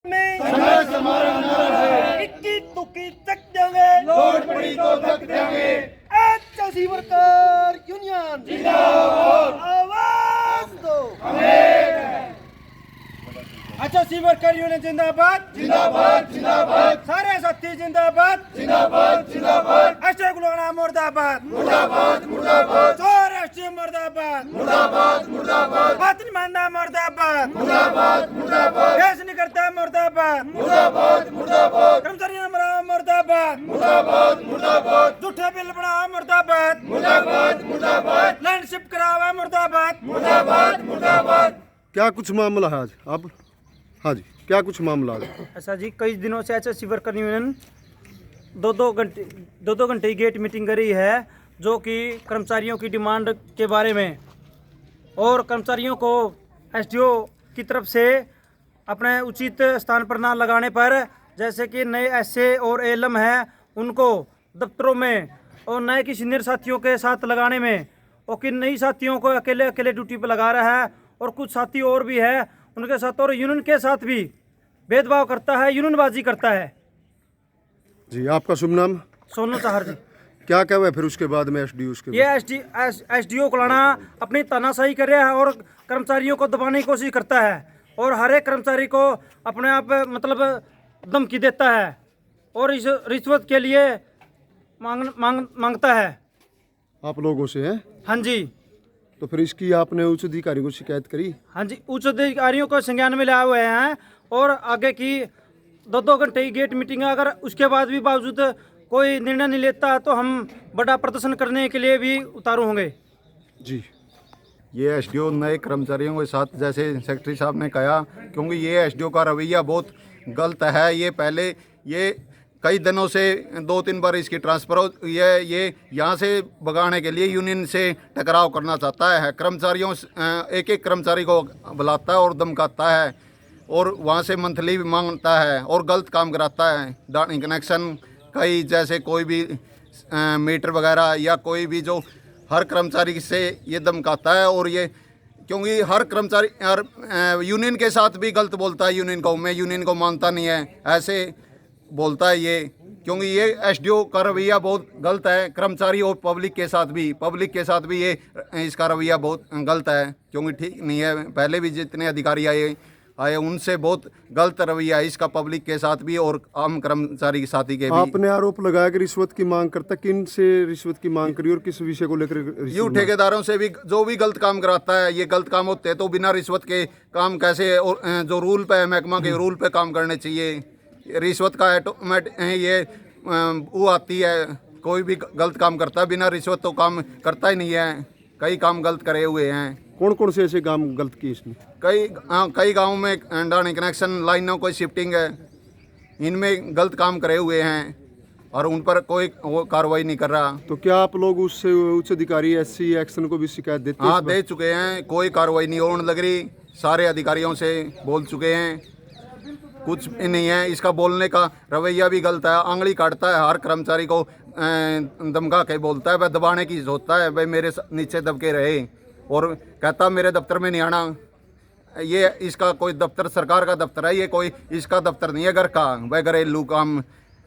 में संघर्ष हमारा नारा है, इक्की तुक्की तक देंगे, लोड़ पड़ी तो तक देंगे। एचएससी वर्कर यूनियन जिंदाबाद, आवाज दो। एचएससी वर्कर यूनियन जिंदाबाद, जिंदाबाद, जिंदाबाद, सारे साथी जिंदाबाद, जिंदाबाद, जिंदाबाद, अशोक लोहाना मुर्दाबाद, मुर्दाबाद, मुर्दाबाद, जोर एसटी मुर्दाबाद, मुर्दाबाद, मुर्दाबाद, बात नहीं मानना मुर्दाबाद, मुर्दाबाद, मुर्दाबाद, केस नहीं करता मुर्दाबाद, मुर्दाबाद, मुर्दाबाद, कर्मचारी मरा मुर्दाबाद, मुर्दाबाद, मुर्दाबाद, झूठा बिल बनाओ मुर्दाबाद, मुर्दाबाद, मुर्दाबाद, लैंडशिप करावा मुर्दाबाद। मुर्दाबाद, मुर्दाबाद। क्या कुछ मामला है आज अब? हाँ जी, क्या कुछ मामला है? ऐसा जी कई दिनों से एचएससी वर्कर यूनियन दो घंटे की गेट मीटिंग करी है, जो कि कर्मचारियों की डिमांड के बारे में और कर्मचारियों को एसडीओ की तरफ से अपने उचित स्थान पर ना लगाने पर, जैसे कि नए एसए और एएलएम हैं उनको दफ्तरों में और नए की सीनियर साथियों के साथ लगाने में, और कि नई साथियों को अकेले अकेले ड्यूटी पर लगा रहा है और कुछ साथी और भी है उनके साथ, और यूनियन के साथ भी भेदभाव करता है, यूनियनबाजी करता है। जी, आपका शुभ नाम? सोनू चाहर जी। क्या क्या हुआ फिर उसके बाद में एसडीओ उसके ये एसडीओ कोलाना अपनी तानाशाही कर रहा है और कर्मचारियों को दबाने की कोशिश करता है और हर एक कर्मचारी को अपने आप मतलब धमकी देता है और इस रिश्वत के लिए मांगता है। आप लोगों से हैं? हाँ जी, तो फिर इसकी आपने उच्च अधिकारी को शिकायत करी? हाँ जी, उच्च अधिकारियों को संज्ञान में लाए हुए हैं और आगे की दो घंटे की गेट मीटिंग है। अगर उसके बाद भी बावजूद कोई निर्णय नहीं लेता तो हम बड़ा प्रदर्शन करने के लिए भी उतारू होंगे। जी, ये एसडीओ नए कर्मचारियों के साथ, जैसे सेक्रेटरी साहब ने कहा, क्योंकि ये एसडीओ का रवैया बहुत गलत है। ये पहले ये कई दिनों से 2-3 बार इसकी ट्रांसफ़र हो, ये यहाँ से भगाने के लिए यूनियन से टकराव करना चाहता है। कर्मचारियों एक एक कर्मचारी को बुलाता है और धमकाता है और वहाँ से मंथली भी मांगता है और गलत काम कराता है। डाटा कनेक्शन कई, जैसे कोई भी मीटर वगैरह या कोई भी, जो हर कर्मचारी से ये धमकाता है। और ये क्योंकि हर कर्मचारी यूनियन के साथ भी गलत बोलता है, यूनियन को मानता नहीं है, ऐसे बोलता है ये। क्योंकि ये एसडीओ का रवैया बहुत गलत है, कर्मचारी और पब्लिक के साथ भी ये इसका रवैया बहुत गलत है, क्योंकि ठीक नहीं है। पहले भी जितने अधिकारी आए उनसे बहुत गलत रवैया है इसका, पब्लिक के साथ भी और आम कर्मचारी के साथी के भी। आपने आरोप लगाया कि रिश्वत की मांग करता, किन से रिश्वत की मांग करी और किस विषय को लेकर? यू ठेकेदारों से भी, जो भी गलत काम कराता है, ये गलत काम होते हैं तो बिना रिश्वत के काम कैसे, और जो रूल पे है, महकमा के रूल पे काम करने चाहिए। रिश्वत का ऑटोमेटिक ये वो आती है, कोई भी गलत काम करता है बिना रिश्वत तो काम करता ही नहीं है। कई काम गलत करे हुए हैं। कौन कौन से ऐसे काम गलत किए इसने? कई गाँव में डाटा कनेक्शन लाइनों को शिफ्टिंग है, इनमें गलत काम करे हुए हैं और उन पर कोई कार्रवाई नहीं कर रहा। तो क्या आप लोग उससे उच्च अधिकारी एससी एक्शन को भी शिकायत देते? हाँ, दे चुके हैं, कोई कार्रवाई नहीं होने लग रही। सारे अधिकारियों से बोल चुके हैं, कुछ भी नहीं है। इसका बोलने का रवैया भी गलत है, आंगली काटता है, हर कर्मचारी को धमका के बोलता है, वह दबाने की सोचता है, भाई मेरे नीचे दबके रहे, और कहता मेरे दफ्तर में नहीं आना। ये इसका कोई दफ्तर सरकार का दफ्तर है, ये कोई इसका दफ्तर नहीं है घर का। भाई घरेलू काम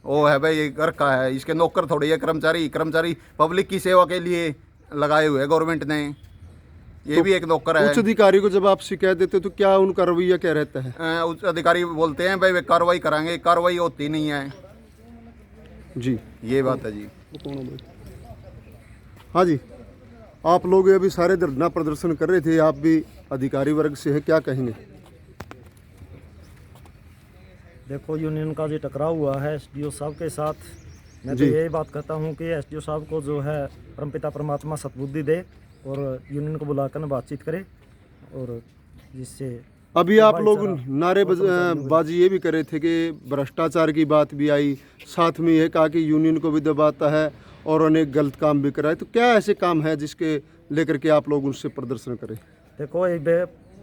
वो है, भाई ये घर का है, इसके नौकर थोड़ी है। कर्मचारी पब्लिक की सेवा के लिए लगाए हुए गवर्नमेंट ने, ये भी एक नौकर है। उच्च अधिकारी को जब आप शिकायत देते हो तो क्या उनका रवैया क्या रहता है? उच्च अधिकारी बोलते हैं भाई वे कार्रवाई कराएंगे, कार्रवाई होती नहीं है। जी, ये बात है जी। हाँ जी, आप लोग अभी सारे धरना प्रदर्शन कर रहे थे, आप भी अधिकारी वर्ग से है, क्या कहेंगे? देखो, यूनियन का जो टकराव हुआ है एसडीओ साहब के साथ, मैं तो जी। यही बात कहता हूँ कि एसडीओ साहब को जो है परमपिता परमात्मा सद्बुद्धि दे और यूनियन को बुलाकर बातचीत करे, और जिससे अभी आप लोग नारेबाजी ये भी कर रहे थे कि भ्रष्टाचार की बात भी आई, साथ में यह कहा कि यूनियन को भी दबाता है और अनेक गलत काम भी कराए। तो क्या ऐसे काम है जिसके लेकर के आप लोग उनसे प्रदर्शन करें? देखो,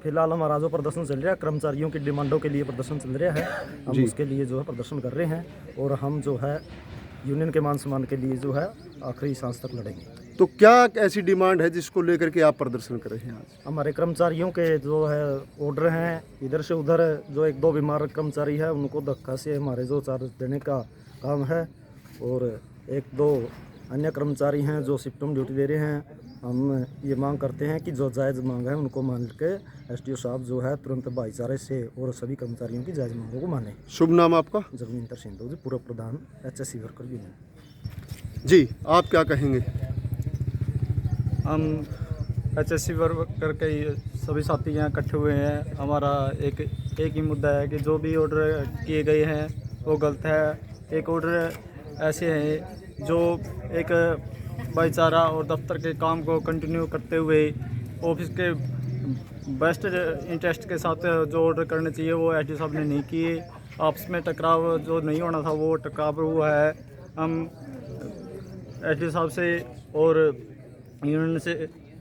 फिलहाल हमारा जो प्रदर्शन चल रहा है कर्मचारियों की डिमांडों के लिए प्रदर्शन चल रहा है, हम उसके लिए जो है प्रदर्शन कर रहे हैं और हम जो है यूनियन के मान सम्मान के लिए जो है आखिरी सांस तक लड़ेंगे। तो क्या ऐसी डिमांड है जिसको लेकर के आप प्रदर्शन कर रहे हैं आज? हमारे कर्मचारियों के जो है ऑर्डर हैं इधर से उधर, जो एक दो बीमार कर्मचारी है उनको धक्का से हमारे जो चार्ज देने का काम है, और एक दो अन्य कर्मचारी हैं जो शिफ्ट में ड्यूटी दे रहे हैं। हम ये मांग करते हैं कि जो जायज़ मांग है उनको मान के एसडीओ साहब जो है तुरंत भाईचारे से और सभी कर्मचारियों की जायज़ मांगों को माने। शुभ नाम आपका? जगविंदर सिंधु जी, पूर्व प्रधान HSC वर्कर यूनियन। जी, आप क्या कहेंगे? हम HSC वर्कर के सभी साथी यहाँ इकट्ठे हुए हैं। हमारा एक ही मुद्दा है कि जो भी ऑर्डर किए गए हैं वो गलत है। एक ऑर्डर ऐसे हैं जो एक भाईचारा और दफ्तर के काम को कंटिन्यू करते हुए ऑफिस के बेस्ट इंटरेस्ट के साथ जो ऑर्डर करने चाहिए वो एसडीओ साहब ने नहीं किए। आपस में टकराव जो नहीं होना था वो टकराव हुआ है। हम एसडीओ साहब से और यूनियन से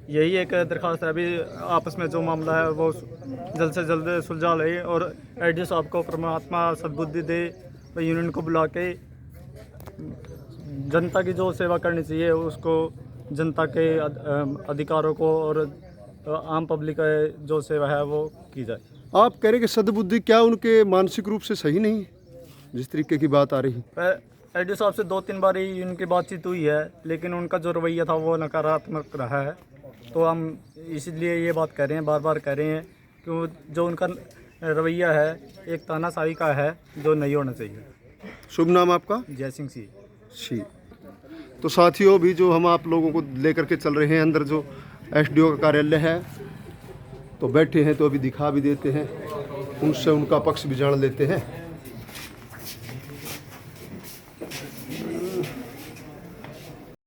यही एक दरख्वास्त है, अभी आपस में जो मामला है वो जल्द से जल्द सुलझा ले और एसडीओ साहब को परमात्मा सद्बुद्धि दे, यूनियन को बुला के जनता की जो सेवा करनी चाहिए उसको, जनता के अधिकारों को और आम पब्लिक का जो सेवा है वो की जाए। आप कह रहे कि सद्बुद्धि, क्या उनके मानसिक रूप से सही नहीं है जिस तरीके की बात आ रही? एसडीओ साहब से 2-3 बार ही उनकी बातचीत हुई है, लेकिन उनका जो रवैया था वो नकारात्मक रहा है। तो हम इसलिए ये बात कर रहे हैं, बार बार कह रहे हैं कि जो उनका रवैया है एक तानाशाही का है जो नहीं होना चाहिए। शुभ नाम आपका? जय सिंह सी। जी, तो साथियों भी जो हम आप लोगों को लेकर के चल रहे हैं अंदर जो एसडीओ का कार्यालय है, तो बैठे हैं तो अभी दिखा भी देते हैं, उनसे उनका पक्ष भी जान लेते हैं।